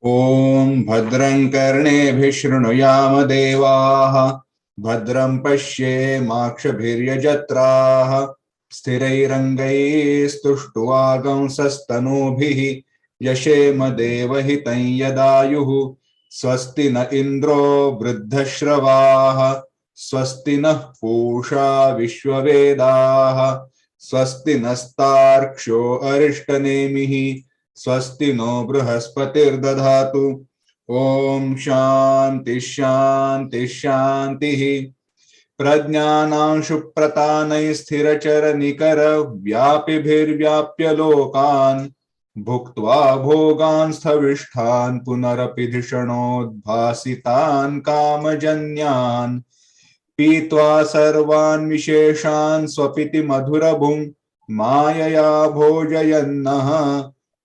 ॐ भद्रं कर्णेभिः शृणुयाम देवाः भद्रं पश्येमाक्षभिर्यजत्राः स्थिरैरङ्गैस्तुष्टुवागंसस्तनूभिः यशेम देवहितं यदायुः स्वस्ति न इन्द्रो वृद्धश्रवाः स्वस्ति नः पूषा विश्ववेदाः स्वस्ति नस्तार्क्ष्यो अरिष्टनेमिः स्वस्ति नो बृहस्पतिर्दधातु। ओम शांति शांति शांतिः। प्रज्ञानां शुप्रतानैः स्थिरचरनिकर व्यापिभिर्व्याप्य लोकान् भुक्त्वा भोगान् स्थविष्ठान् पुनरपि धिषणोद्भासितान् कामजन्यान् पीत्वा सर्वान् विशेषान् स्वपिति मधुरभुं मायया भोजयन्नः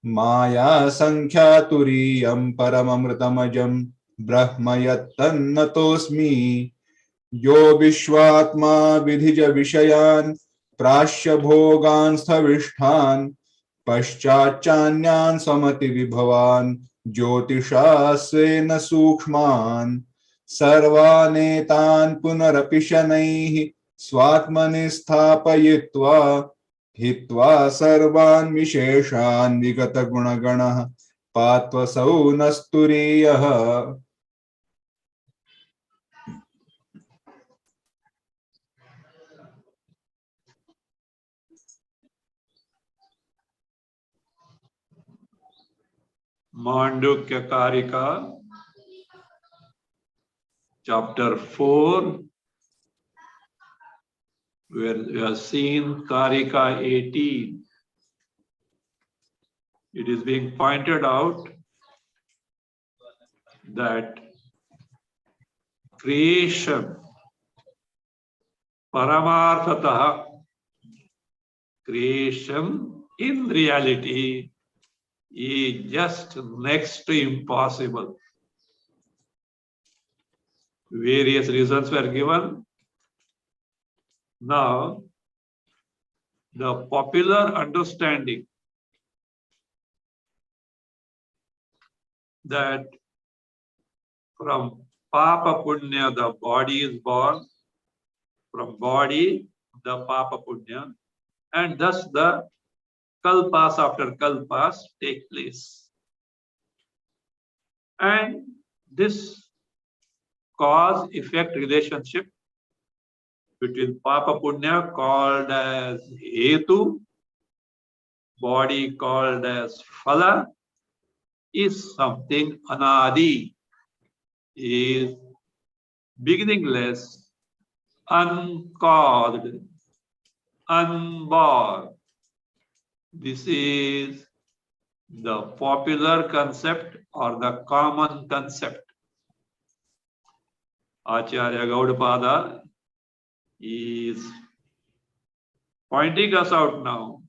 माया संख्यातुरीयं परममृतमजं ब्रह्म यत्तन्नतोऽस्मि। यो विश्वात्मा विधिज विषयान् प्राश्य भोगान् स्थविष्ठान् पश्चाच्चान्यान् समति विभवान् ज्योतिषा स्वेन सूक्ष्मान् सर्वानेतान् पुनरपि शनैः स्वात्मनि स्थापयित्वा हित्वा सर्वान् विशेषान् विगत गुणगणः पात्वसौ नस्तुरीयः। Mandukya Karika, chapter 4, where we have seen Karika 18. It is being pointed out that creation, Paramarthataha, creation in reality is just next to impossible. Various reasons were given. Now, the popular understanding that from Papa Punya the body is born, from body the Papa Punya, and thus the kalpas after kalpas take place. And this cause-effect relationship between Papa Punya called as Hetu, body called as Phala, is something anadi, is beginningless, uncaused, unborn. This is the popular concept or the common concept. Acharya Gaudapada is pointing us out now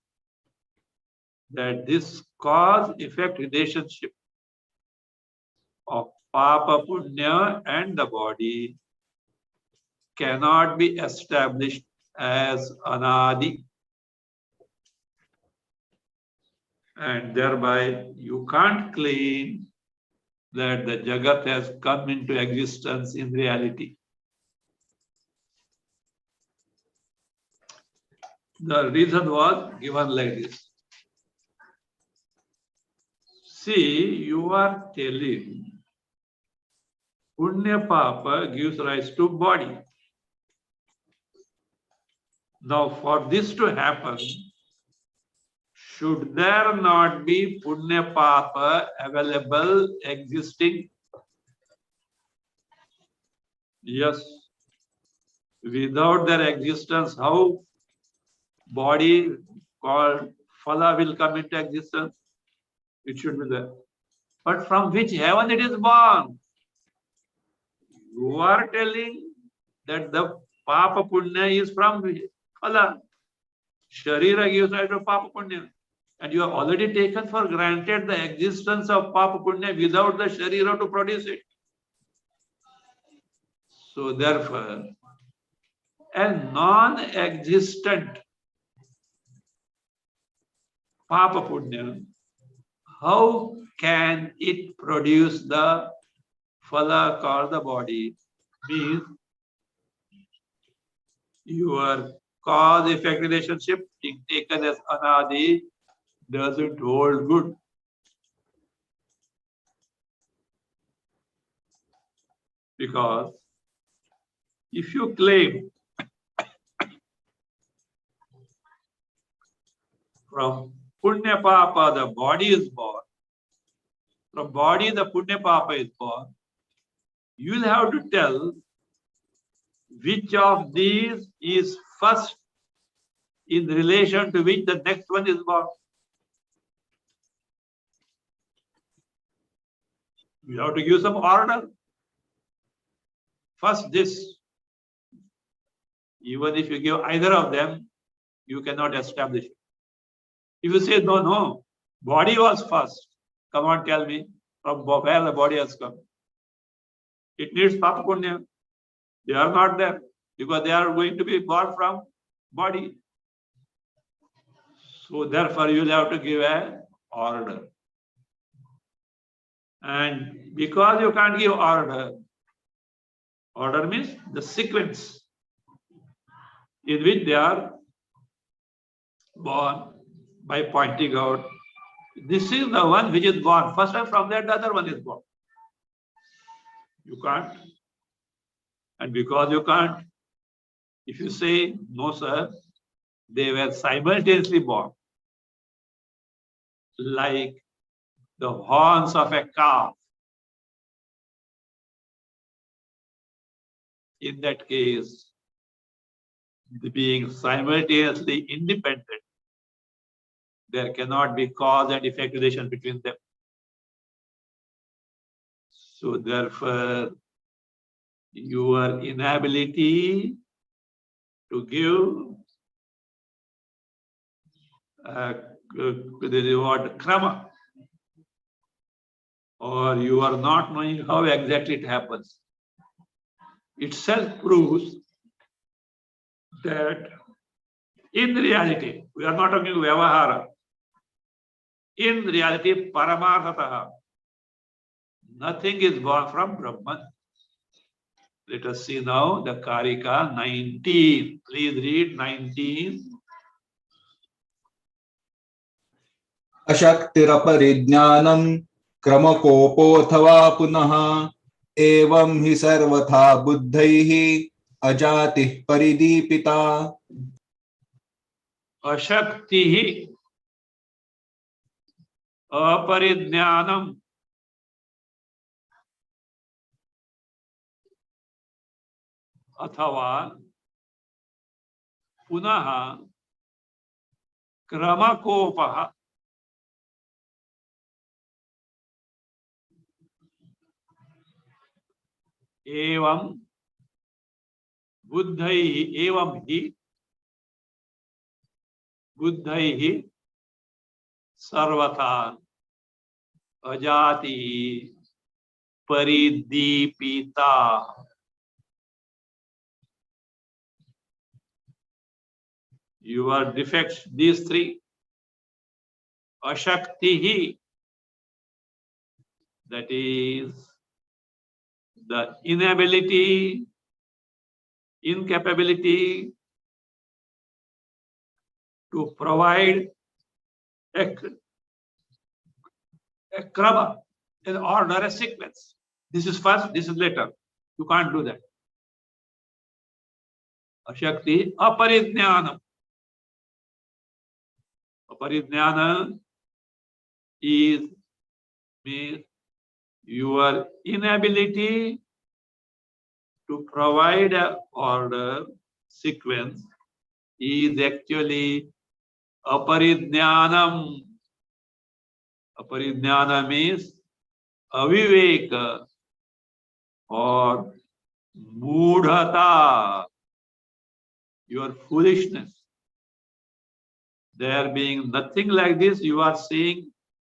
that this cause-effect relationship of Papa Punya and the body cannot be established as anadi. And thereby you can't claim that the Jagat has come into existence in reality. The reason was given like this. See, you are telling Punya Papa gives rise to body. Now, for this to happen, should there not be Punya Papa available, existing? Yes. Without their existence, how body called Phala will come into existence? It should be there. But from which heaven it is born? You are telling that the Papa Punya is from Phala. Sharira gives rise to Papa Punya. And you have already taken for granted the existence of Papa Punya without the Sharira to produce it. So therefore, a non-existent Papa Punya, how can it produce the Phala or the body? Means your cause-effect relationship taken as anadi doesn't hold good. Because if you claim from Punya Papa the body is born, from body the Punya Papa is born, you will have to tell which of these is first in relation to which the next one is born. You have to give some order. First this. Even if you give either of them, you cannot establish it. If you say, no, body was first, come on, tell me from where the body has come. It needs Papa Punya. They are not there because they are going to be born from body. So therefore, you will have to give an order. And because you can't give order means the sequence in which they are born by pointing out, this is the one which is born first, and from that the other one is born. You can't. And because you can't, if you say, no sir, they were simultaneously born, like the horns of a calf. In that case, being simultaneously independent, there cannot be cause and effect relation between them. So therefore, your inability to give the word krama, or you are not knowing how exactly it happens, itself proves that in reality, we are not talking vyavahara, in reality, paramarthataha, nothing is born from Brahman. Let us see now the Karika 19. Please read 19. अशक्तिरपरिज्ञानं क्रमकोपोऽथवा पुनः एवं हि सर्वथा बुद्धैः अजातिः परिदीपिता. Ashaktihi aparijnanam athava punaha kramakopaha evam buddhaihi evam hi buddhaihi sarvata ajati paridipita. Your defects, these three, ashaktihi, that is the inability, incapability to provide a krama, an order, a sequence. This is first, this is later. You can't do that. Ashakti, aparijnanam. Aparijnana is means your inability to provide an order sequence is actually aparijnanam. Aparijnana means aviveka or mudhata, your foolishness. There being nothing like this, you are saying,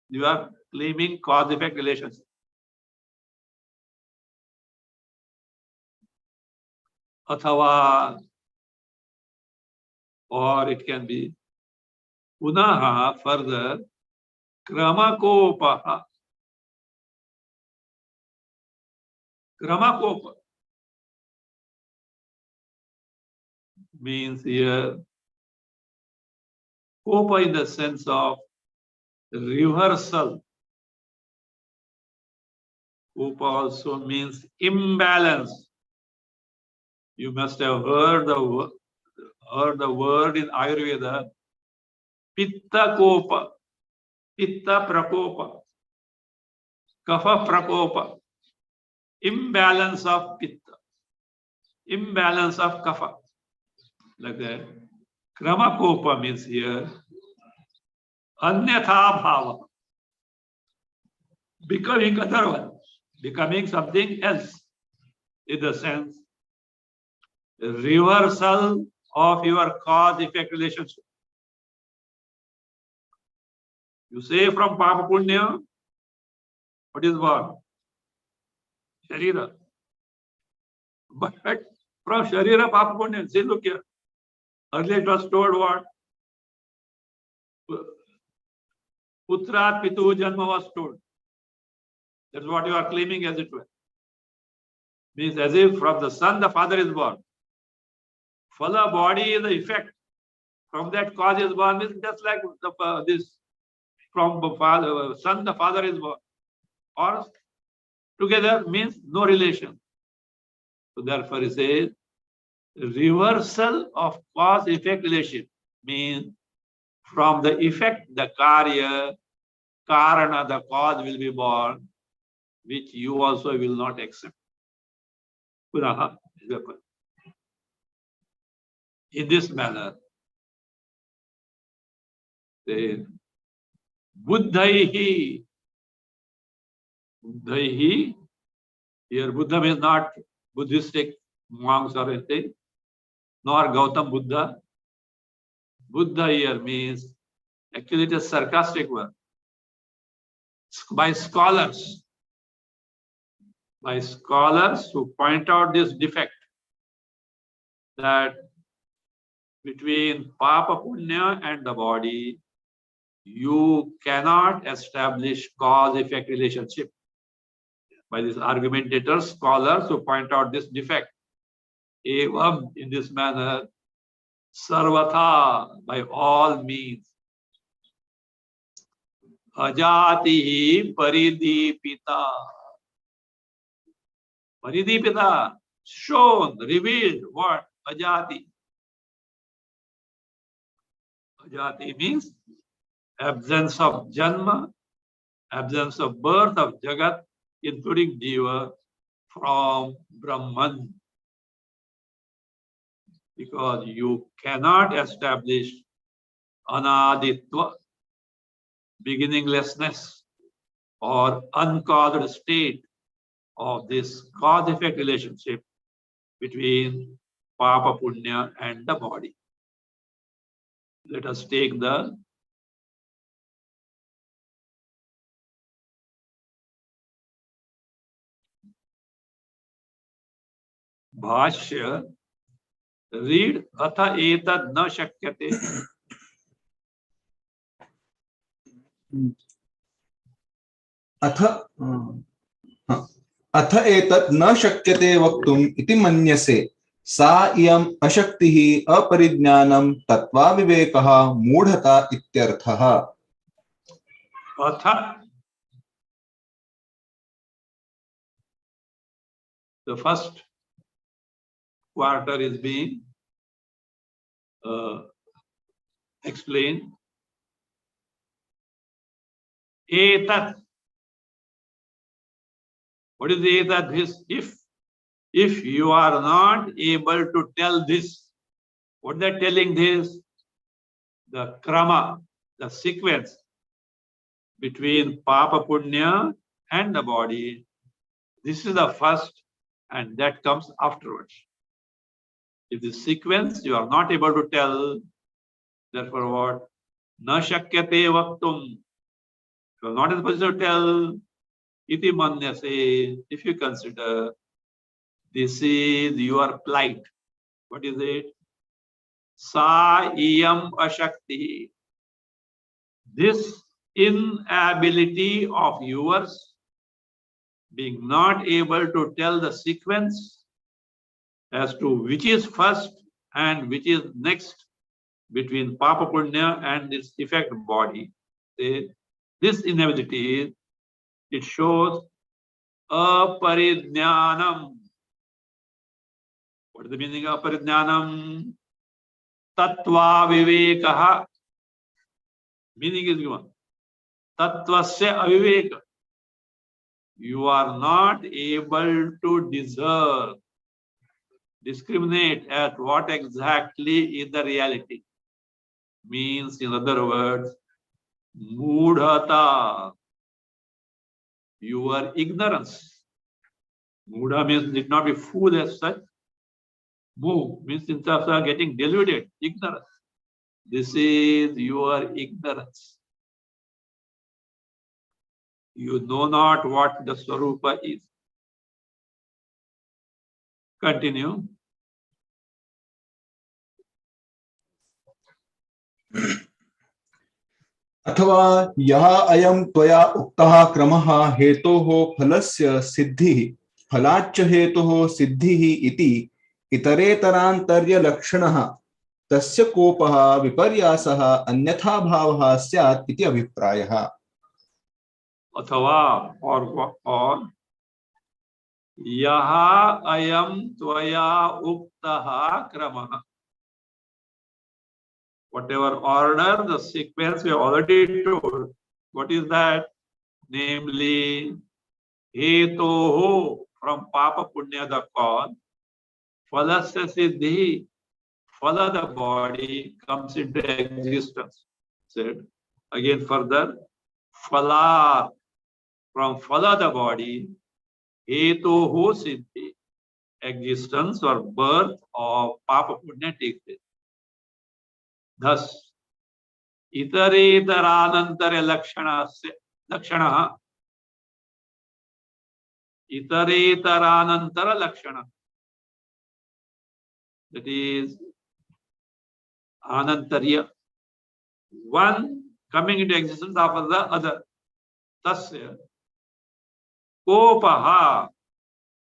you are claiming cause-effect relationship. Athava, or it can be punaha, further, kramakopaha. Kramakopa means here, kopa in the sense of reversal. Kopa also means imbalance. You must have heard the word in Ayurveda, pitta kopa, pitta prakopa, kapha prakopa, imbalance of pitta, imbalance of kapha. Like that. Kramakopa means here anyatha bhava, becoming other one, becoming something else, in the sense reversal of your cause-effect relationship. You say from Papa Punya, what is born? Sharira. But from Sharira, Papa Punya, say, look here. Earlier it was told what? Putrat Pitu Janma was told. That's what you are claiming as it were. Means as if from the son the father is born. Phala body is the effect. From that cause is born, means just like this. From the father, son the father is born. Or together means no relation. So therefore he says reversal of cause-effect relation means from the effect, the karya, karana, the cause will be born, which you also will not accept. In this manner, say, buddhaihi. Buddhaihi, here Buddha is not Buddhistic monks or anything, nor Gautam Buddha. Buddha here means, actually it is sarcastic word. By scholars who point out this defect, that between Papa Punya and the body, you cannot establish cause-effect relationship. By these argumentators, scholars who point out this defect. Evam, in this manner, sarvatha, by all means. Ajatihi paridipita. Paridipita, shown, revealed, what? Ajati. Ajati means absence of janma, absence of birth of Jagat, including Jiva, from Brahman. Because you cannot establish anaditva, beginninglessness, or uncaused state of this cause-effect relationship between Papa Punya and the body. Let us take the Bhasya. Read atha etad na shakyate. अथ एतत् न शक्यते वक्तुम् इति मन्यसे सा इयम् अशक्तिः अपरिज्ञानं तत्वा विवेकः मूढता इत्यर्थः. Atha, the first quarter is being explained. Etat. What is etat? This, if you are not able to tell this, what they're telling this, the krama, the sequence, between Papa Punya and the body. This is the first, and that comes afterwards. If the sequence you are not able to tell, therefore what? Na shakyate vaktum. You are not in a position to tell. Iti manyase. If you consider this is your plight. What is it? Sa iyam ashakti. This inability of yours, being not able to tell the sequence as to which is first and which is next between Papa Punya and its effect body. This inability, it shows aparidnyanam. What is the meaning of aparidnyanam? Tattva vivekaha. Meaning is given. Tattvasya aviveka. You are not able to discriminate at what exactly is the reality. Means, in other words, mudhata, your ignorance. Mudha means did not be fooled as such. Mu means in terms of getting deluded, ignorance. This is your ignorance. You know not what the Swarupa is. Continue. अथवा यः अयं त्वया उक्तः क्रमः हेतोः फलस्य सिद्धिः फलाच्च हेतोः सिद्धिः इति इतरेतरान्तर्यलक्षणः तस्य कोपः विपर्यासः अन्यथा भावः स्यात् इति अभिप्रायः. अथवा और यः अयं त्वया उक्तः क्रमः. Whatever order, the sequence we have already told. What is that? Namely, hetoho, from Papa Punya, the cause, phalasya siddhi, phala, the body, comes into existence. Said again further, phala, from phala, the body, hetoho siddhi, existence or birth of Papa Punya takes place. Thus, itereteranantara lakshana, itereteranantara lakshana. That is anantarya, one coming into existence after the other. Tasya kopaha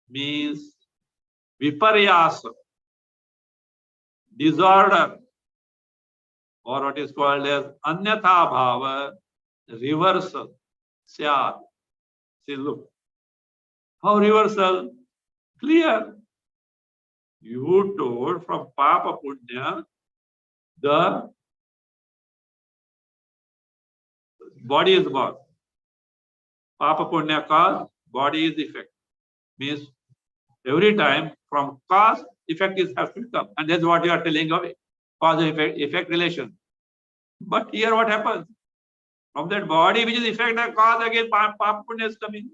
means viparyasa, disorder, or what is called as anyatha bhava, reversal. Syat. See, look. How reversal? Clear. You told from Papa Punya, the body is born. Papa Punya cause, body is effect. Means every time from cause, effect is has to come. And that's what you are telling of it. Cause effect relation. But here what happens? From that body which is effect and cause, again Papa Punya is coming.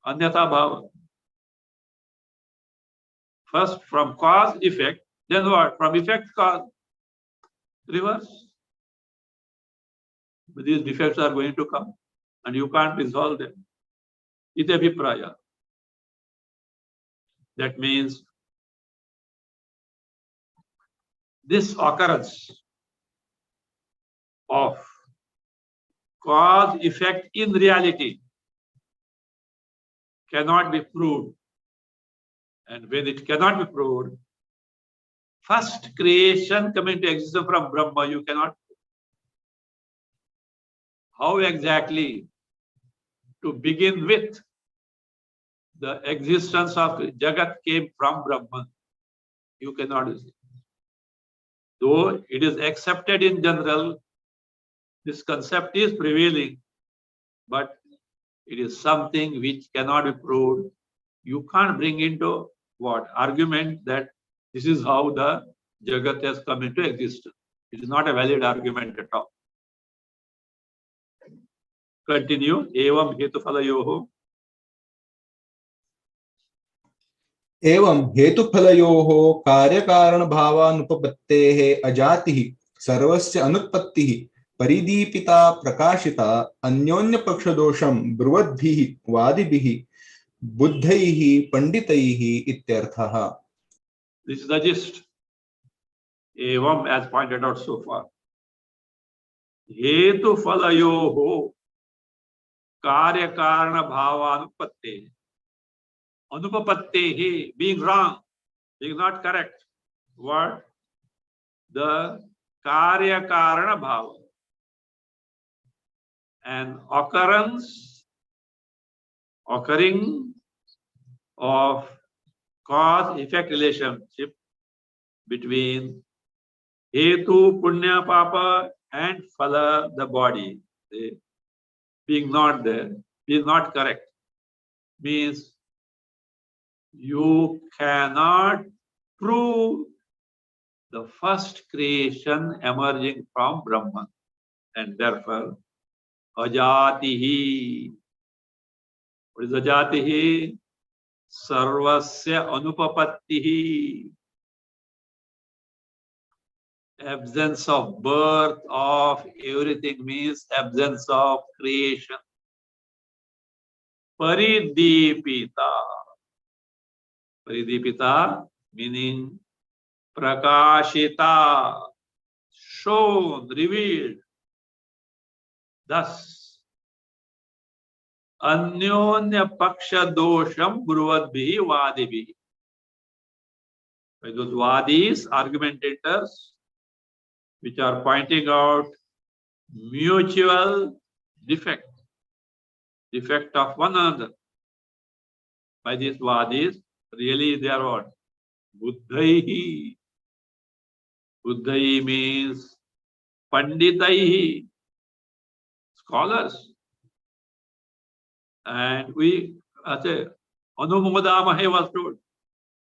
Anyatha bhava. First from cause effect, then what? From effect cause, reverse. But these defects are going to come and you can't resolve them. Iti abhipraya. That means this occurrence of cause effect in reality cannot be proved. And when it cannot be proved, first creation coming to existence from Brahma, you cannot. How exactly to begin with the existence of Jagat came from Brahman? You cannot do it. Though it is accepted in general, this concept is prevailing, but it is something which cannot be proved. You can't bring into what? Argument that this is how the Jagat has come into existence. It is not a valid argument at all. Continue. Evam hetufalayoho. एवं हेतुफलयोः कार्यकारणभावानुपपत्तेः अजातिः सर्वस्य अनुत्पत्तिः परिदीपिता प्रकाशिता अन्योन्यपक्षदोषं ब्रुवद्भिः वादिभिः बुद्धैः पंडितैः इत्यर्थः. This is the gist. Evam, as pointed out so far. Hetufalayoho karya-karana-bhava-anupatte. Anupapatte, being wrong, being not correct. What? The karya-karana-bhava. An occurring of cause-effect relationship between hetu, punya, papa, and phala, the body. Being not there, being not correct, means you cannot prove the first creation emerging from Brahman, and therefore ajatihi. What is ajatihi? Sarvasya anupapattihi. Absence of birth of everything means absence of creation. Paridipita. Paridipita meaning prakashita, shown, revealed. Thus, anyonya paksha dosham bruvadbhi vadibhi. By those vadis, argumentators, which are pointing out mutual defect of one another. By these vadis, really they are what? Buddhaihi. Buddhaihi means panditaihi, scholars. And we, Anumodamahe was told,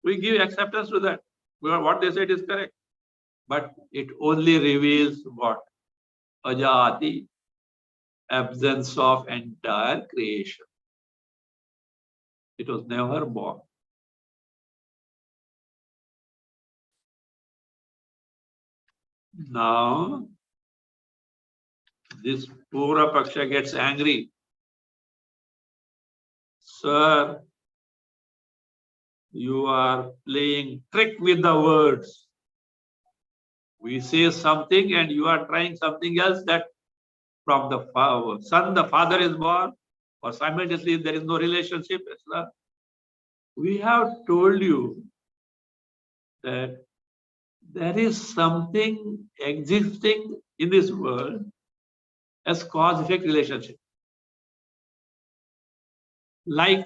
we give acceptance to that. What they said is correct. But it only reveals what? Ajati, absence of entire creation. It was never born. Now, this Pura Paksha gets angry. Sir, you are playing trick with the words. We say something and you are trying something else, that from the son, the father is born, or simultaneously there is no relationship. We have told you that there is something existing in this world as cause-effect relationship. Like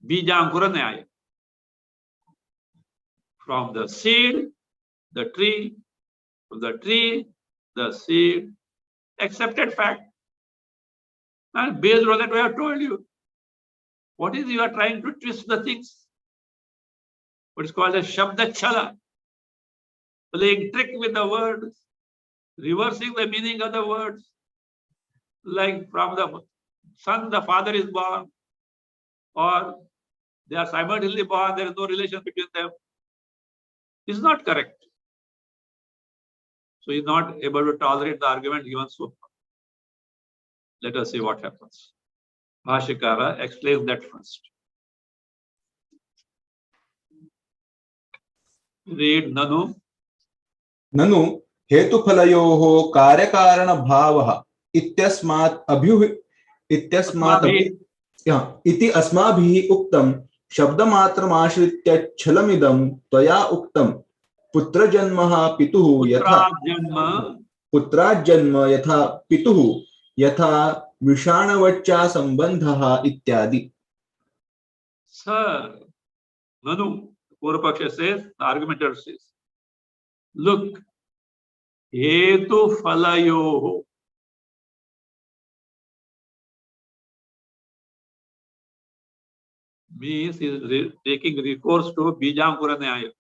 Bija-ankura nyaya. From the seed, the tree, from the tree, the seed, accepted fact. And based on that, we have told you. What is you are trying to twist the things? What is called a Shabda Chala. Playing trick with the words, reversing the meaning of the words. Like from the son, the father is born, or they are simultaneously born, there is no relation between them. It's not correct. So he's not able to tolerate the argument given so far. Let us see what happens. Bhashyakara explains that first. Read Nanu. ननु हेतुफलयोः कार्यकारणभावः इत्यस्मात् इति अस्माभिः उक्तं शब्दमात्रमाश्रित्य छलमिदं त्वया उक्तं पुत्रजन्मः पितुः यथा पितुः यथा विषाणवच्चा संबंधः इत्यादि. Sir, Nanu, Purvapaksha says, the argumentator says, look, hetu falayoho. Means he is taking recourse to Bija-ankura nyaya.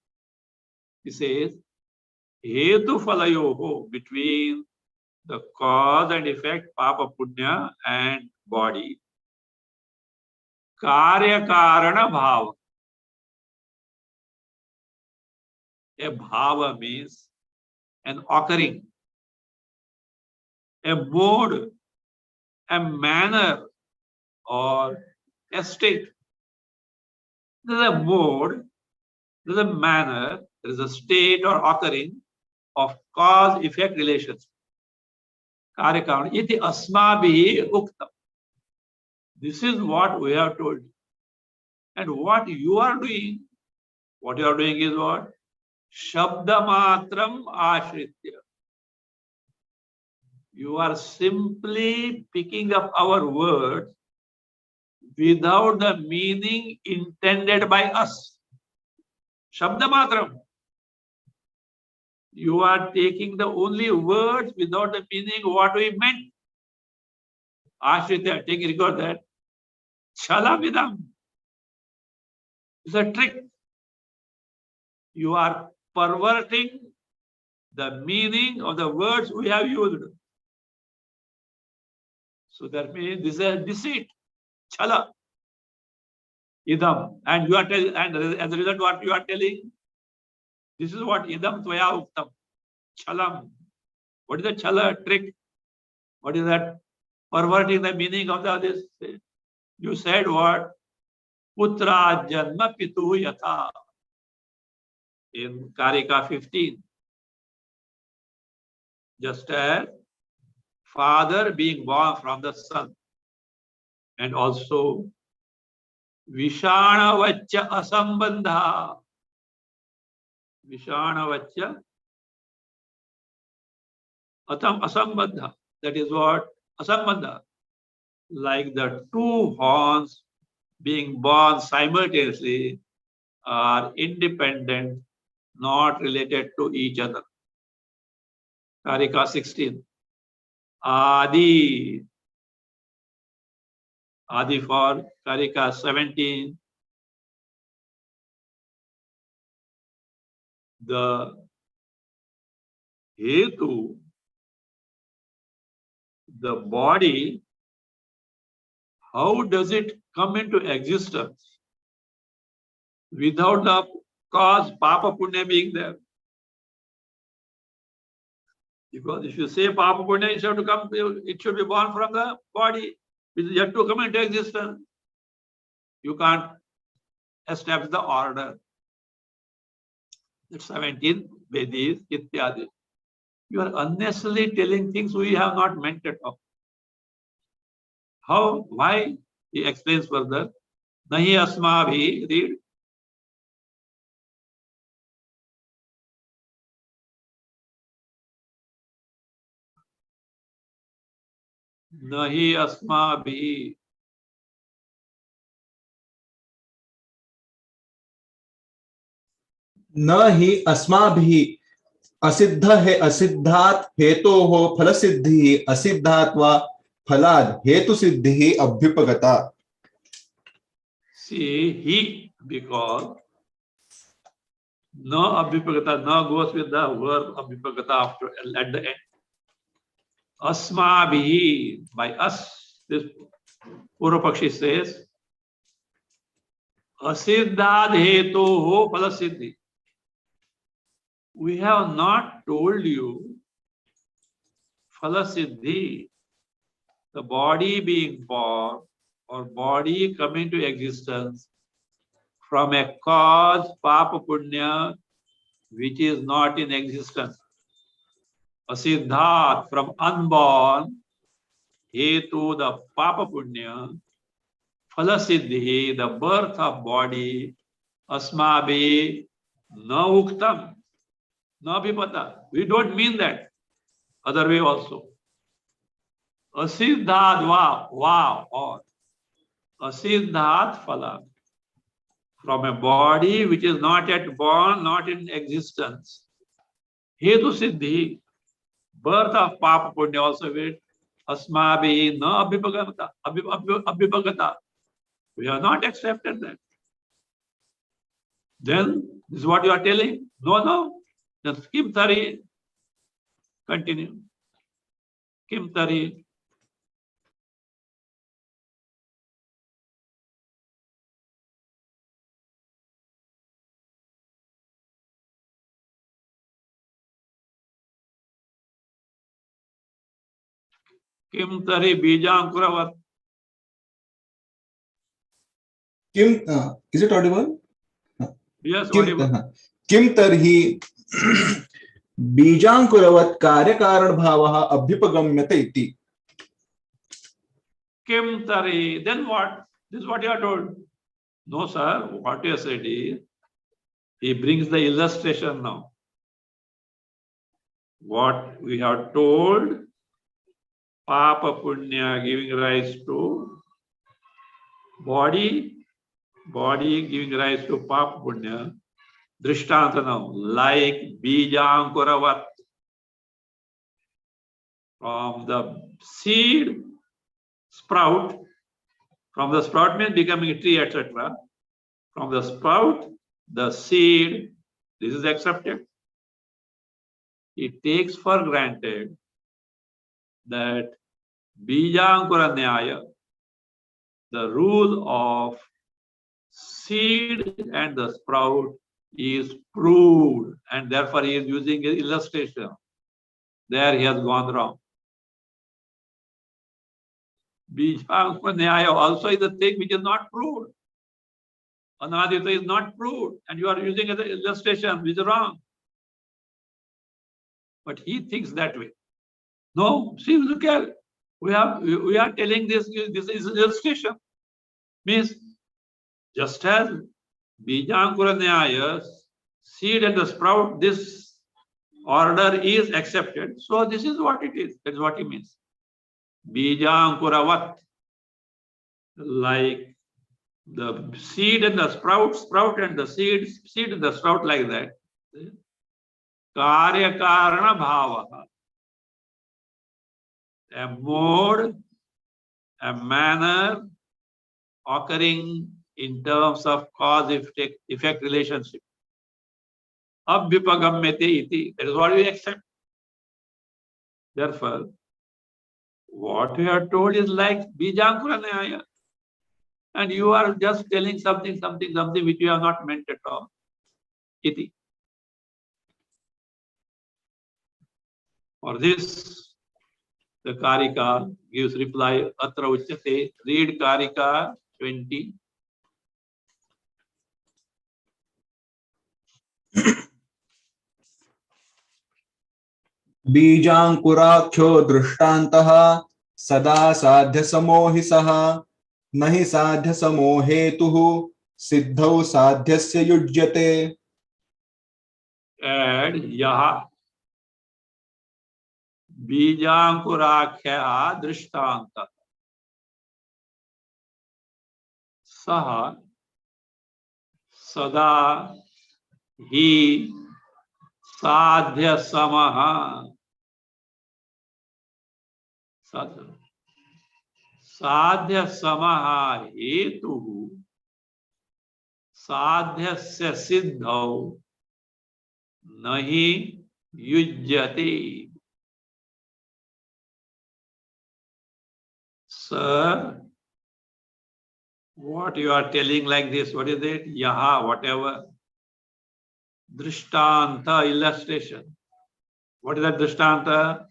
He says, hetu falayoho, between the cause and effect, papa punya and body. Karya karana bhava. A bhava means an occurring, a mode, a manner, or a state. There is a mode, there is a manner, there is a state or occurring of cause-effect relations. Karya karana. Iti asmabhi uktam. This is what we have told you. And what you are doing is what? Shabda matram ashritya. You are simply picking up our words without the meaning intended by us. Shabda matram. You are taking the only words without the meaning what we meant. Ashritya, take record that. Chalamidam. It's a trick. You are perverting the meaning of the words we have used. So that means this is a deceit. Chala. Idam. And you are telling, and as a result, what you are telling? This is what idam tvaya uktam. Chalam. What is the chala trick? What is that? Perverting the meaning of this. You said what? Putra janma pitu yatha. In Karika 15. Just as father being born from the son. And also Vishana Vacha Asambandha. Vishana Vacha Asambandha. That is what? Asambandha. Like the two horns being born simultaneously are independent, not related to each other. Karika 16. Adi. Adi for Karika 17. The Hetu, the body, how does it come into existence without the cause Papa Punya being there? Because if you say Papa Punya, it should be born from the body. It has to come into existence. You can't establish the order. That's 17 Vedis, Ityadi. You are unnecessarily telling things we have not meant at all. How? Why? He explains further. Nahi asmabhi, read. Nahi asmabhi. न ही अस्माभिः असिद्ध है असिद्धात् हेतोः फल सिद्धि असिद्धात् वा फलाद् हेतु सिद्धि अभ्युपगता. See, he, because no abhipagata, no goes with the verb abhipagata after at the end. Asmabhi, by us, this Purvapakshi says, asiddhad hetu phala siddhi. We have not told you phala siddhi, the body being born or body coming to existence from a cause, papa punya, which is not in existence. Asiddhat, from unborn, hetu, the papa punya, phala siddhi, the birth of body, asmabhi, na uktam, na bhipata. We don't mean that. Other way also. Asiddhat va, or asiddhat phala. From a body which is not yet born, not in existence. Hetu siddhi, birth of papa punya also with asmabhi na abhipagata. We have not accepted that. Then this is what you are telling. No. Then skip 30. Continue. Kim tari? Kim tari bijankuravat? Kim, is it audible? Yes, Kim, audible. Kim tarhi बीजांकुरवत् कार्यकारण भावः अभ्युपगम्यते इति. Kim tari? Then what? This is what you are told. No, sir. What you said is, he brings the illustration now. What we have told, Papa Punya giving rise to body, body giving rise to Papa Punya. Drishtanta now, like Bijankuravat. From the seed, sprout, from the sprout means becoming a tree, etc. From the sprout, the seed, this is accepted. It takes for granted that Bijankura Nyaya, the rule of seed and the sprout, is proved, and therefore he is using an illustration. There he has gone wrong. Bijankura Nyaya also is a thing which is not proved. Anadita is not proved, and you are using as an illustration, which is wrong. But he thinks that way. No, see, look at, we are telling this is illustration. Means just as Bijankura Nyaya, seed and the sprout, this order is accepted. So this is what it is. That's what he means. Bijankuravat, like the seed and the sprout and the seed and the sprout, like that. Karya karana bhava. A mode, a manner occurring in terms of cause-effect relationship. Abhyupagamyate iti. That is what we accept. Therefore, what we are told is like Bijankura Nyaya. And you are just telling something which you have not meant at all. Iti. For this, the Karika gives reply, Atra Uchyate. Read Karika 20. बीजांकुराख्यो दृष्टान्तः सदा साध्य समोहि सः न हि साध्य समो हेतुः सिद्धौ साध्यस्य युज्यते. Add yaha बीजांकुराख्या दृष्टांत सह सदा ही साध्य समः साध्य समः हेतु साध्यस्य सिद्धौ नहि युज्यते. Sir, what you are telling like this, what is it? Yaha, whatever. Drishtanta, illustration. What is that Drishtanta?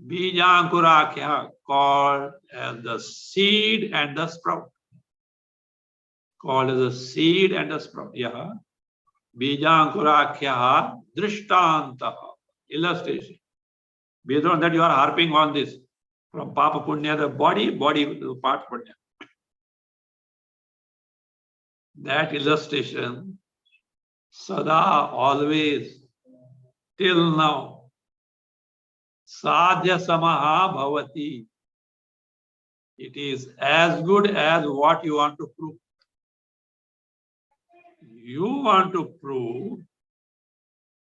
Bijankurakhya, called as the seed and the sprout. Called as the seed and the sprout. Yaha. Bijankurakhya Drishtanta, illustration. Based on that, you are harping on this. From Papa Punya, the body to Papa Punya. That illustration, Sada, always, till now, Sadhya Samaha Bhavati. It is as good as what you want to prove. You want to prove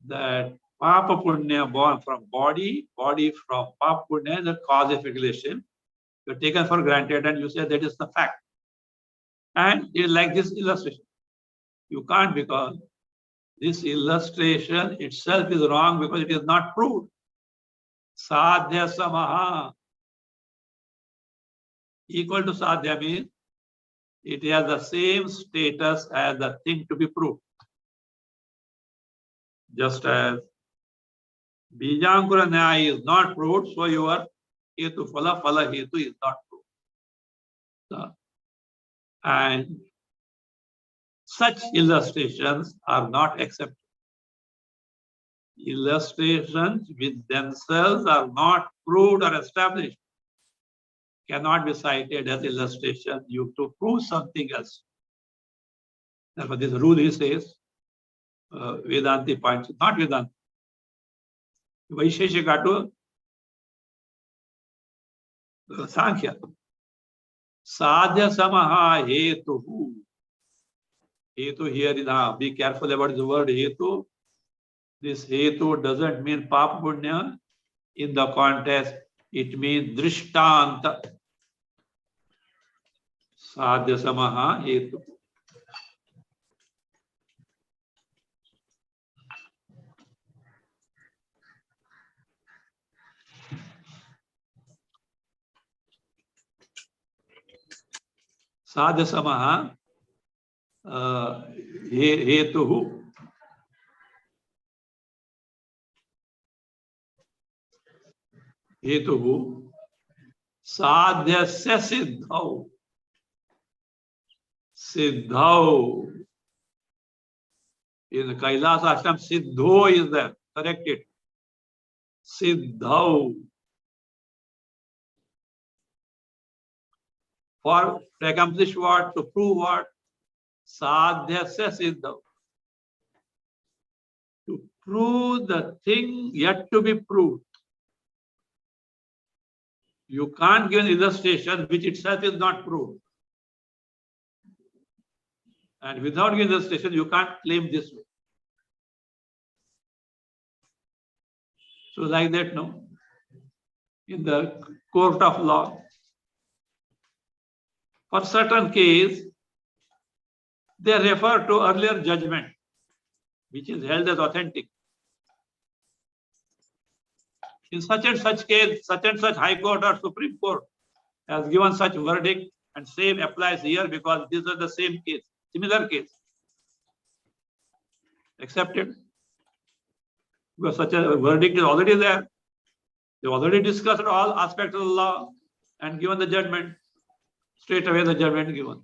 that Papa Punya born from body from Papa Punya, the cause of relation. You're taken for granted and you say that is the fact. And it is like this illustration. You can't, because this illustration itself is wrong because it is not proved. Sadhya samaha. Equal to sadhya means it has the same status as the thing to be proved. Just as Bijankura Nyaya is not proved, so your Hetu Phala, Phala Hetu is not proved. So, and such illustrations are not accepted. Illustrations with themselves are not proved or established. Cannot be cited as illustration. You have to prove something else. Therefore, this rule he says, Vedanti points, not Vedanta. Vaisheshika to Sankhya. Sadhya samaha hetu. Hetu here is, be careful about the word hetu. This hetu doesn't mean papa punya. In the context, it means drishtanta. Sadhya samaha hetu. Sadhya samaha hetuhu. Hetuhu sadhyasya siddhau. Siddhau. In the Kailas Ashram, siddho is there. Correct it. Siddhau. For to accomplish what? To prove what? Sadhyasya siddhau. To prove the thing yet to be proved. You can't give an illustration which itself is not proved. And without giving illustration, you can't claim this way. So like that, no? In the court of law, for certain case, they refer to earlier judgment, which is held as authentic. In such and such case, such and such High Court or Supreme Court has given such verdict, and same applies here because these are the same case, similar case. Accepted? Because such a verdict is already there. They already discussed all aspects of the law and given the judgment. Straight away the judgment given.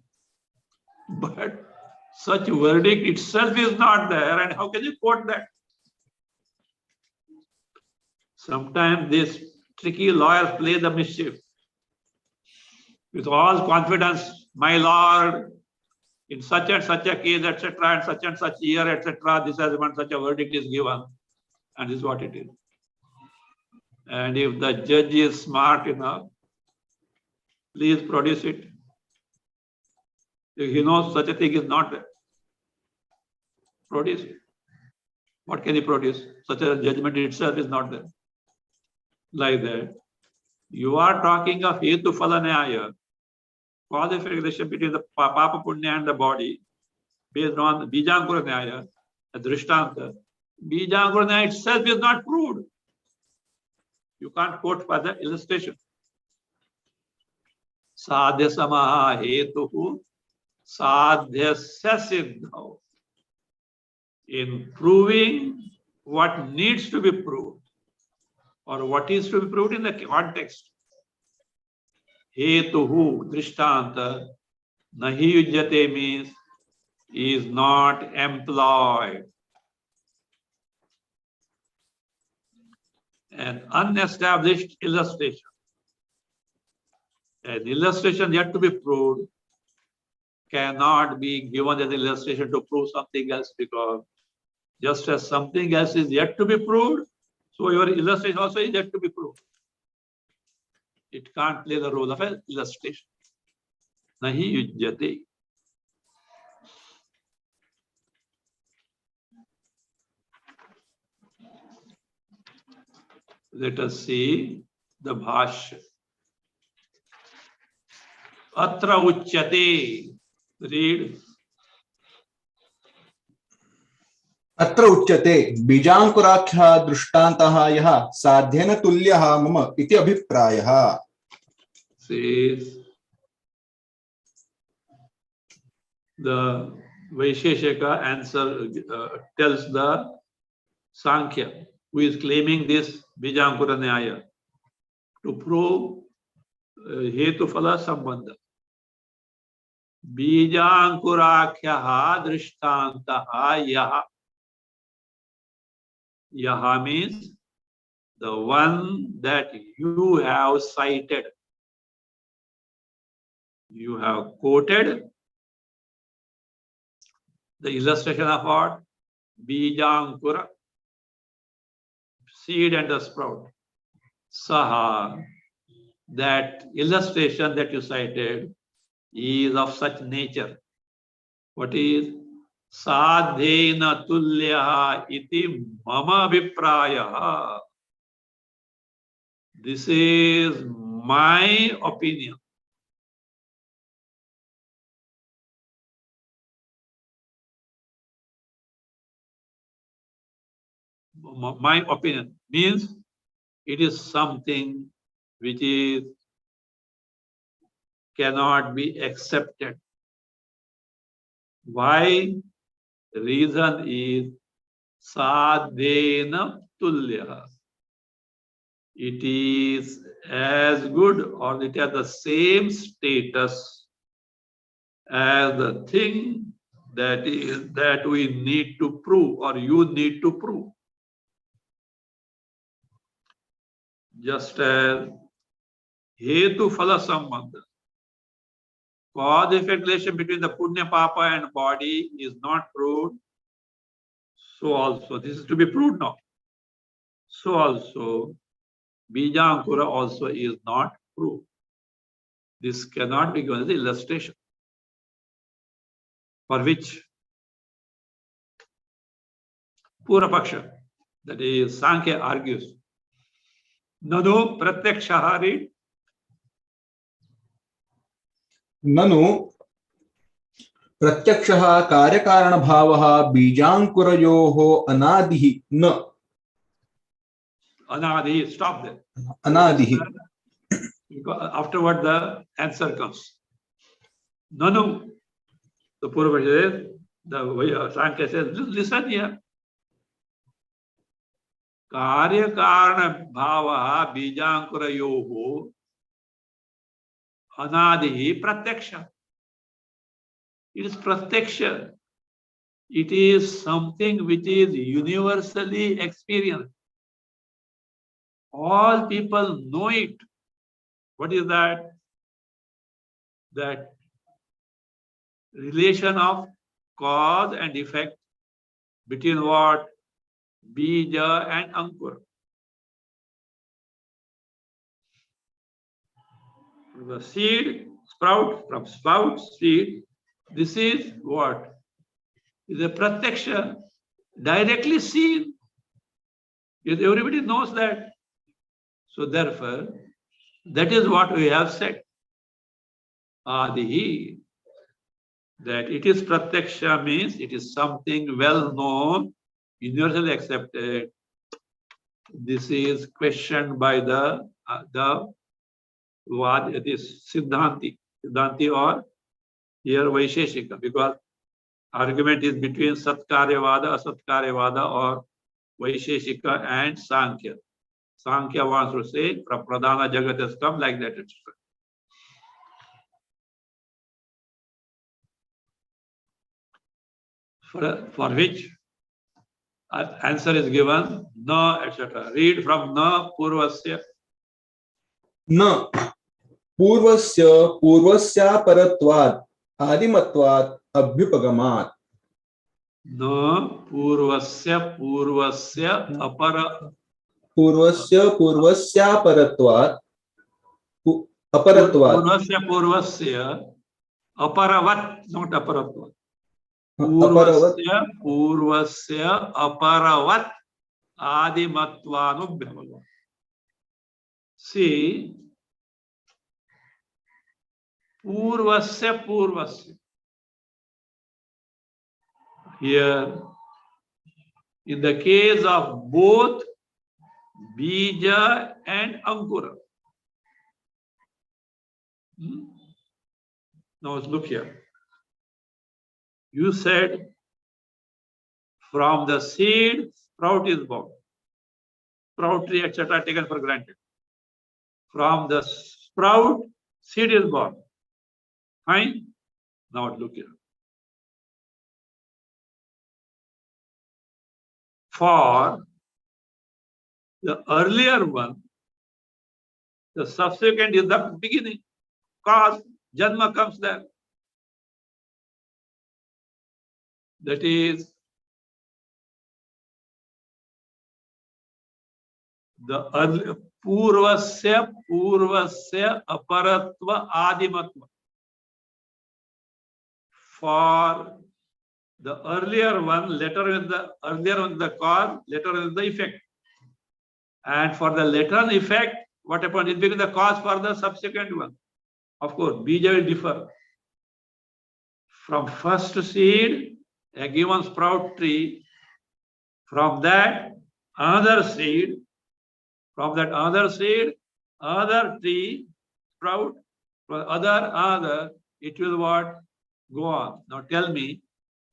But such verdict itself is not there, and how can you quote that? Sometimes these tricky lawyers play the mischief. With all confidence, my lord, in such and such a case, etc., and such year, etc., this has been such a verdict is given, and this is what it is. And if the judge is smart enough, please produce it. If he knows such a thing is not there, produce it. What can he produce? Such a judgment itself is not there. Like that, you are talking of hetu phala nyaya, cause effect relation between the papa punya and the body, based on the bijankura nyaya, the drishtanta. Bijankura nyaya itself is not proved. You can't quote for the illustration. Sadhya samaha hetuhu sadhyasya siddhau. In proving what needs to be proved, or what is to be proved in the context. Hetuhu, drishtanta, nahi yujyate means is not employed. An unestablished illustration. An illustration yet to be proved cannot be given as an illustration to prove something else, because just as something else is yet to be proved, so your illustration also is yet to be proved. It can't play the role of an illustration. Nahi yujyate. Let us see the Bhasya. Atra uchyate. Read. अत्र उच्यते बीजांकुराख्यः दृष्टान्तः यः साध्येन तुल्यः मम इति अभिप्रायः. Says the Vaisheshika answer tells the Sankhya, who is claiming this Bijankura Nyaya, to prove Hetu Phala Sambandha. Bijankurakhyaha drishtantaha yaha. Yaha means the one that you have cited. You have quoted the illustration of what? Bijankura, seed and the sprout. Saha, that illustration that you cited is of such nature. What is? Sadhena tulyaha iti mama abhipraya. This is my opinion. My opinion means it is something which is cannot be accepted. Why? The reason is sadhena tulya. It is as good or it has the same status as the thing that we need to prove or you need to prove. Just as Hetu Phala Sambandha, cause effect relation between the Punya Papa and body is not proved, so also this is to be proved now. So also Bijankura also is not proved. This cannot be given as illustration. For which Purapaksha, that is Sankhya, argues. Nanu Pratyakshahari. ननु प्रत्यक्षः कार्यकारणभावः बीजांकुरयोः अनादिः न. Anadi, stop there. अनादिः. Afterward the answer comes. Nanu, the Puravaksha says, the Sankhya says, listen here. Karyakarana bhava bijankurayoho anadihi pratyaksha. It is pratyaksha. It is something which is universally experienced. All people know it. What is that? That relation of cause and effect between what? Bija and Ankur. The seed, sprout, from sprout, seed, this is what? Is a pratyaksha, directly seen. Everybody knows that. So therefore, that is what we have said. Adihi, that it is pratyaksha means it is something well known, universally accepted. This is questioned by the Siddhanti or here Vaisheshika, because argument is between Satkaryavada, Asatkaryavada or Vaisheshika and Sankhya. Sankhya wants to say from Pradhana Jagat has come like that. For which answer is given, na, etc. Read from na purvasya. न पूर्वस्य पूर्वस्यापरत्वात् आदिमत्वात् अभ्युपगमात्. न पूर्वस्य पूर्वस्यापरत्वात् अपरत्वात्. पूर्वस्य अपरवत्, not aparatvat. पूर्वस्य अपरवत् आदिमत्वानुभवः. See, पूर्वस्य. Here, in the case of both Bija and Ankura. Now look here. You said from the seed, sprout is born. Sprout tree, etc. taken for granted. From the sprout, seed is born. Fine? Now look here. For the earlier one, the subsequent is the beginning. Cause, Janma comes there. That is the early, Purvasya Aparatva Adimatva. For the earlier one, later with the earlier one the cause, later with the effect. And for the later effect, what happened? It becomes the cause for the subsequent one. Of course, bija will differ. From first seed, a given sprout tree, from that another seed, from that other seed, other tree, sprout, from other, it will what? Go on. Now tell me,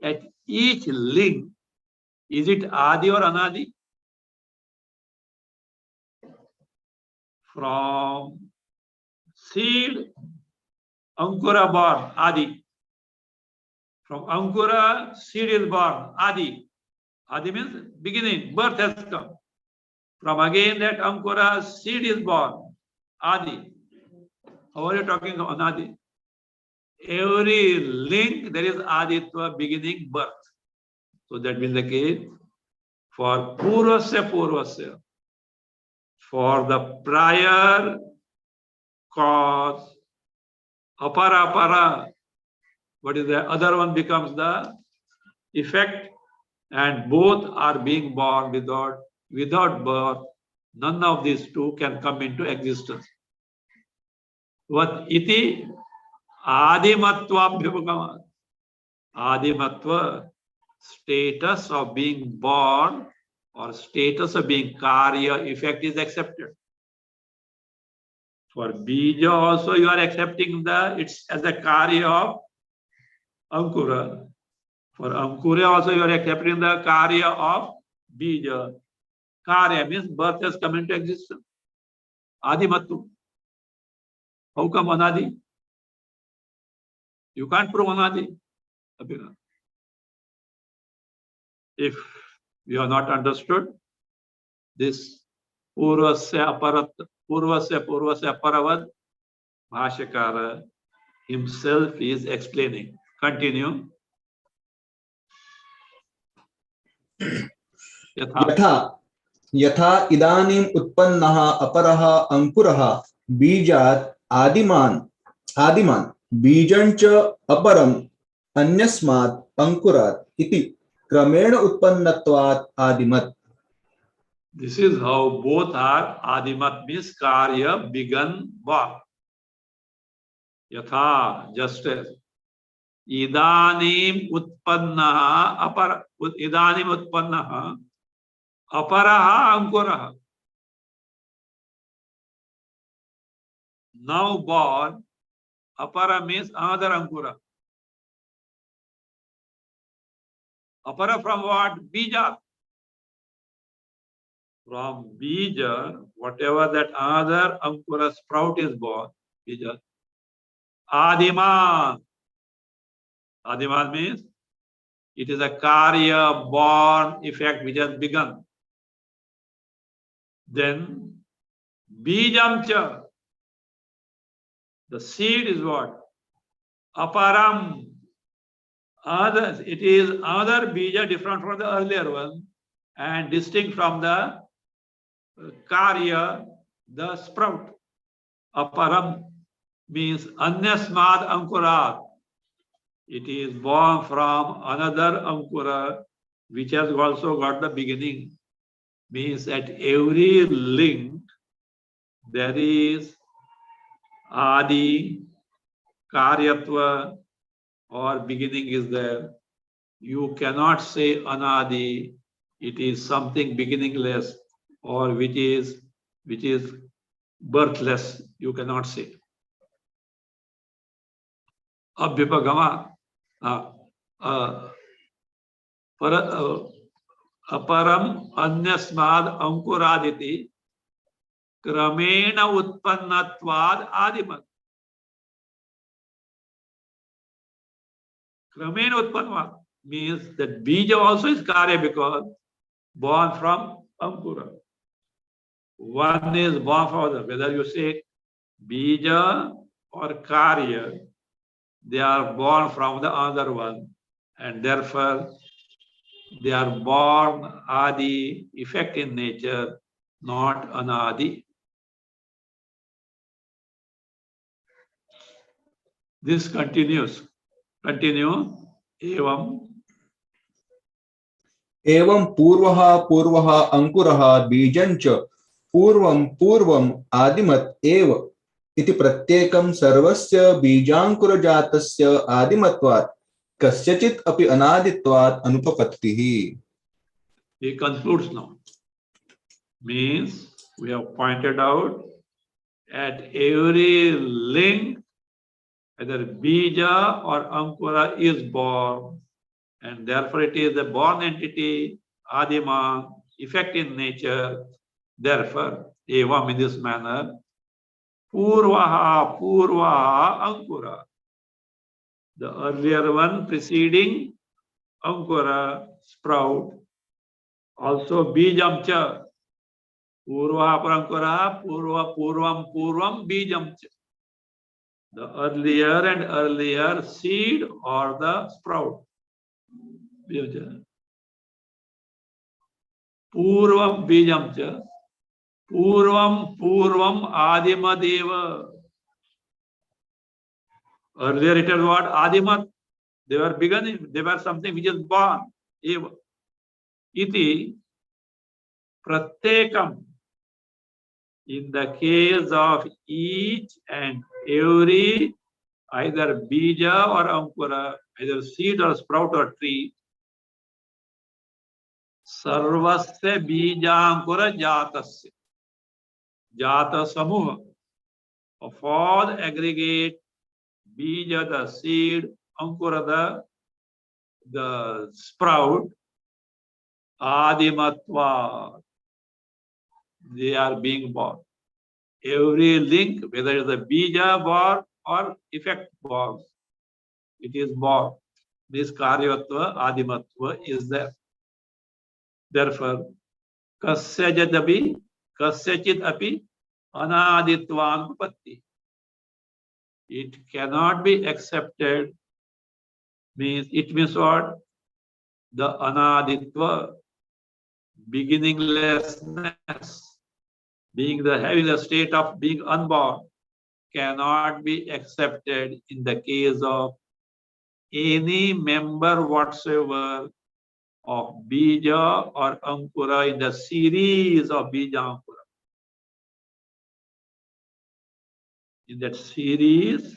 at each link, is it Adi or Anadi? From seed, Ankura born, Adi. From Ankura, seed is born, Adi. Adi means beginning, birth has come. From again that Ankura, seed is born, Adi. How are you talking about Anadi? Every link, there is Aditva, beginning, birth. So that means the case for Purvasya. For the prior cause, Apara, what is the other one becomes the effect, and both are being born without birth. None of these two can come into existence. What iti Adimatva Bhivagama. Adimatva, status of being born or status of being Karya, effect is accepted. For Bija also you are accepting it's as a Karya of Ankura. For Ankura also you are accepting the Karya of Bija. Karya means birth has come into existence. Adimatu. How come Anadi? You can't prove Anadi. If you have not understood this Purvasya Aparavad, Bhashyakara himself is explaining. Continue. यथा इदानीम उत्पन्नः अपरः अंकुरः बीजात् आदिमान् बीजञ्च अपरम् अन्यस्मात् अंकुरात् इति क्रमेण उत्पन्नत्वात् आदिमत्. This is how both are Adimat means Karya, begun, born. Yatha, just as Idanim Utpannaha Aparaha Ankuraha. Now born, Apara means another Ankura. Apara from what? Bija. From Bija, whatever that other Ankura sprout is born, Bija. Adiman. Adiman means it is a Karya born effect which has begun. Then Bijamcha, the seed is what? Aparam. It is another Bija different from the earlier one and distinct from the Karya, the sprout. Aparam means Anyasmad Ankurat. It is born from another Ankura which has also got the beginning. Means at every link there is Adi, Karyatva or beginning is there. You cannot say Anadi it is something beginningless or which is birthless, you cannot say. Abhyupagama, aparam anyasmad ankuraditi kramena utpannatvad adimat. Kramena utpannatvad means that bija also is karya because born from ankura. One is born from the other. Whether you say bija or karya, they are born from the other one, and therefore they are born adi, effect in nature, not anadi. This continues. Continue. Evam. एवं पूर्वः पूर्वः अंकुरः बीजं च पूर्वं पूर्वम् आदिमत् एव इति प्रत्येकं सर्वस्य बीजांकुरजातस्य आदिमत्वात् कस्यचित् अपि अनादित्वात् अनुपपत्तिः. He concludes now. Means we have pointed out at every link either bija or ankura is born, and therefore it is a born entity, adima, effect in nature. Therefore, evam, in this manner, purvaha ankura, the earlier one preceding ankura, sprout, also bijam cha, purvaha parankura, purvam bijam cha. The earlier and earlier seed or the sprout. Purvam bijam cha, purvam adimadeva. Earlier it was what? Adimat. They were beginning, they were something which is born. Eva. Iti pratyekam. In the case of each and every either bija or ankura, either seed or sprout or tree, sarvasya bijankura jatasya. Jata samuha. Of all aggregate, bija the seed, ankura the sprout, adimatva, they are being born. Every link, whether it is a bija born or effect born, it is born. This karyatva, adimatva is there. Therefore, kasyachit api anaditvan upatti. It cannot be accepted. It means what? The anaditva, beginninglessness, having the state of being unborn, cannot be accepted in the case of any member whatsoever of bija or ankura in the series of bija ankura. In that series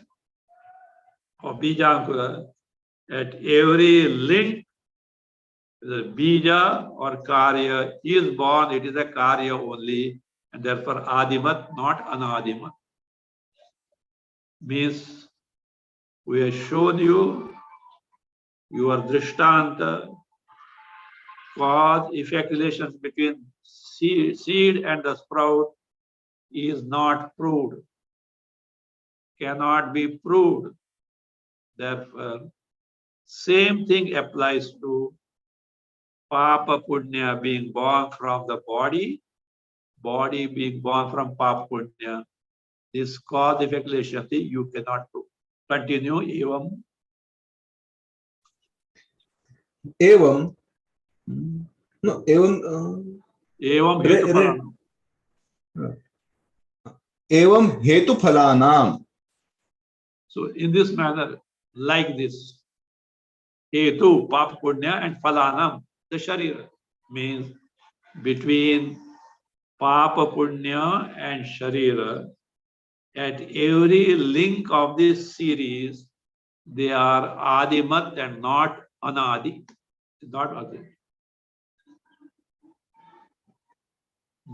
of bija ankura, at every link, the bija or karya is born, it is a karya only, and therefore adimat, not anadimat. Means we have shown you your drishtanta, cause-effect relations between seed and the sprout is not proved, cannot be proved. Therefore, same thing applies to Papa Punya being born from the body being born from Papa Punya. This cause-effect relation you cannot prove. Continue, evam. एवं no एवं एवं हेतुफलानां. So in this manner, like this, hetu, Papa Punya, and phalanam, the sharira, means between Papa Punya and sharira, at every link of this series, they are adimat and not anadi. Not adi.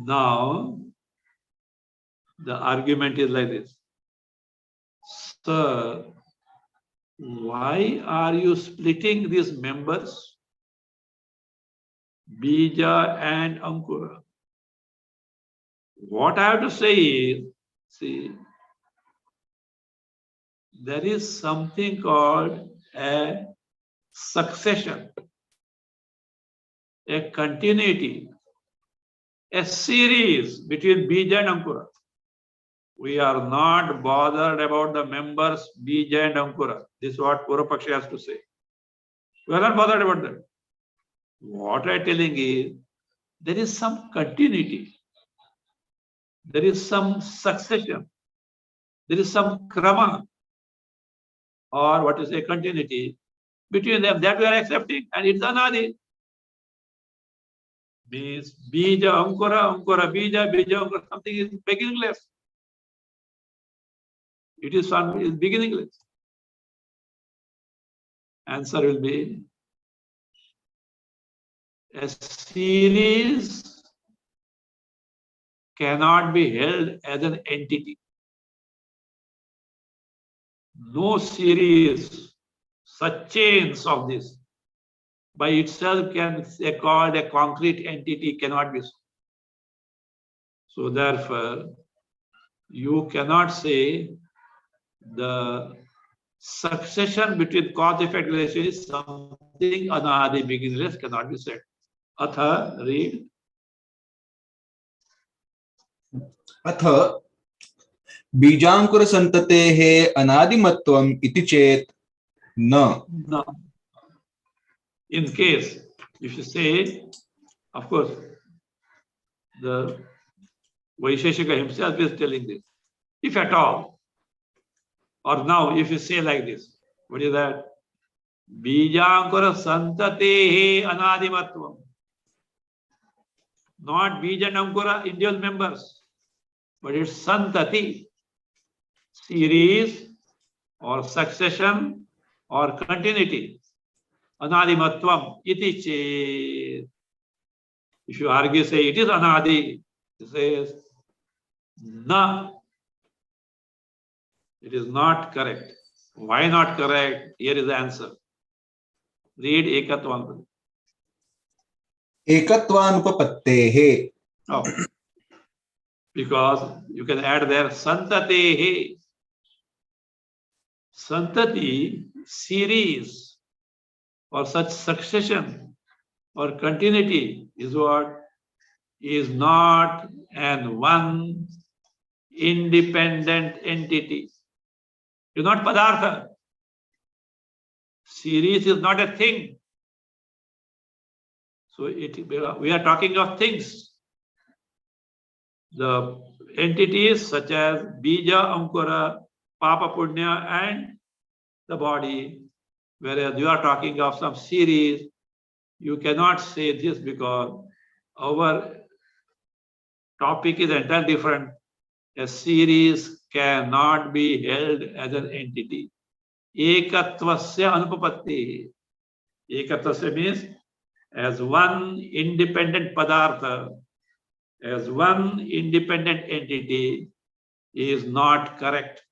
Now, the argument is like this. Sir, why are you splitting these members, Bija and Ankura? What I have to say is, see, there is something called a succession, a continuity, a series between Bija and Ankura. We are not bothered about the members Bija and Ankura. This is what Purvapaksha has to say. We are not bothered about that. What I am telling is, there is some continuity. There is some succession. There is some krama, or what is a continuity between them that we are accepting, and it's anadi. Means bija ankura, ankura bija, bija ankura, something is beginningless. It is beginningless. Answer will be a series cannot be held as an entity. No series, such chains of this by itself can be called a concrete entity, cannot be so. So therefore, you cannot say the succession between cause-effect relation is something anadi, beginningless, cannot be said. Atha, read. अथ बीजांकुर संततेः अनादिमत्वम् इति चेत् न. No. In case, if you say, of course, the Vaisheshika himself is telling this. If at all, or now, if you say like this, what is that? Bijankura santatehe anadimatvam. Not bija and ankura, individual members, but it's santati, series or succession or continuity. Anadimatvam iti che. If you argue, say it is anadi, it says na. It is not correct. Why not correct? Here is the answer. Read ekatvam. एकत्वानुपपत्तेः. Oh, because you can add there santatehe. Santati, series or such succession or continuity is what is not an one independent entity. It's not padartha. Series is not a thing. So we are talking of things. The entities such as bija, ankura, papa, punya, and the body. Whereas you are talking of some series, you cannot say this because our topic is entirely different. A series cannot be held as an entity. Ekatvasya anupapatti. Ekatvasya means as one independent padartha, as one independent entity is not correct.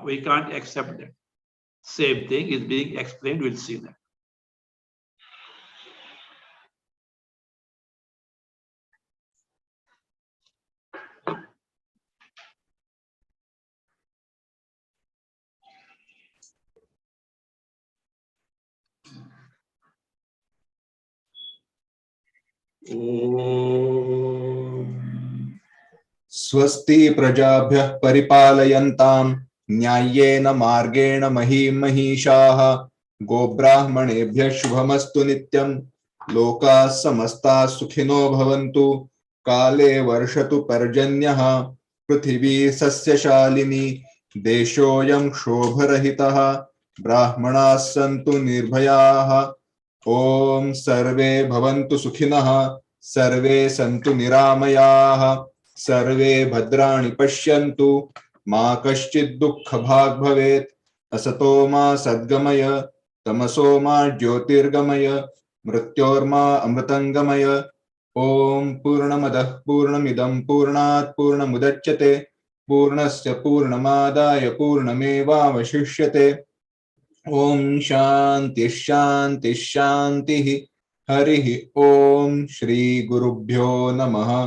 We can't accept that. Same thing is being explained, we'll see that. स्वस्ति प्रजाभ्यः परिपालयन्तां न्याय्येन मार्गेण महीं महिषाः गोब्राह्मणेभ्यः शुभमस्तु नित्यं लोकाः समस्ताः सुखिनो भवन्तु काले वर्षतु पर्जन्यः पृथिवी सस्यशालिनी देशोऽयं क्षोभरहितः ब्राह्मणाः सन्तु निर्भयाः ॐ सर्वे भवन्तु सुखिनः सर्वे सन्तु निरामयाः सर्वे भद्राणि पश्यन्तु मा कश्चित् दुःखभाग् भवेत् असतो मा सद्गमय तमसो मा ज्योतिर्गमय मृत्योर्मा अमृतंगमय ओम पूर्णमदः पूर्णमिदं पूर्णात् पूर्णमुदच्यते पूर्णस्य पूर्णमादाय पूर्णमेवावशिष्यते। ओम शांति शांति शांति। हरि ओम श्री गुरुभ्यो नमः।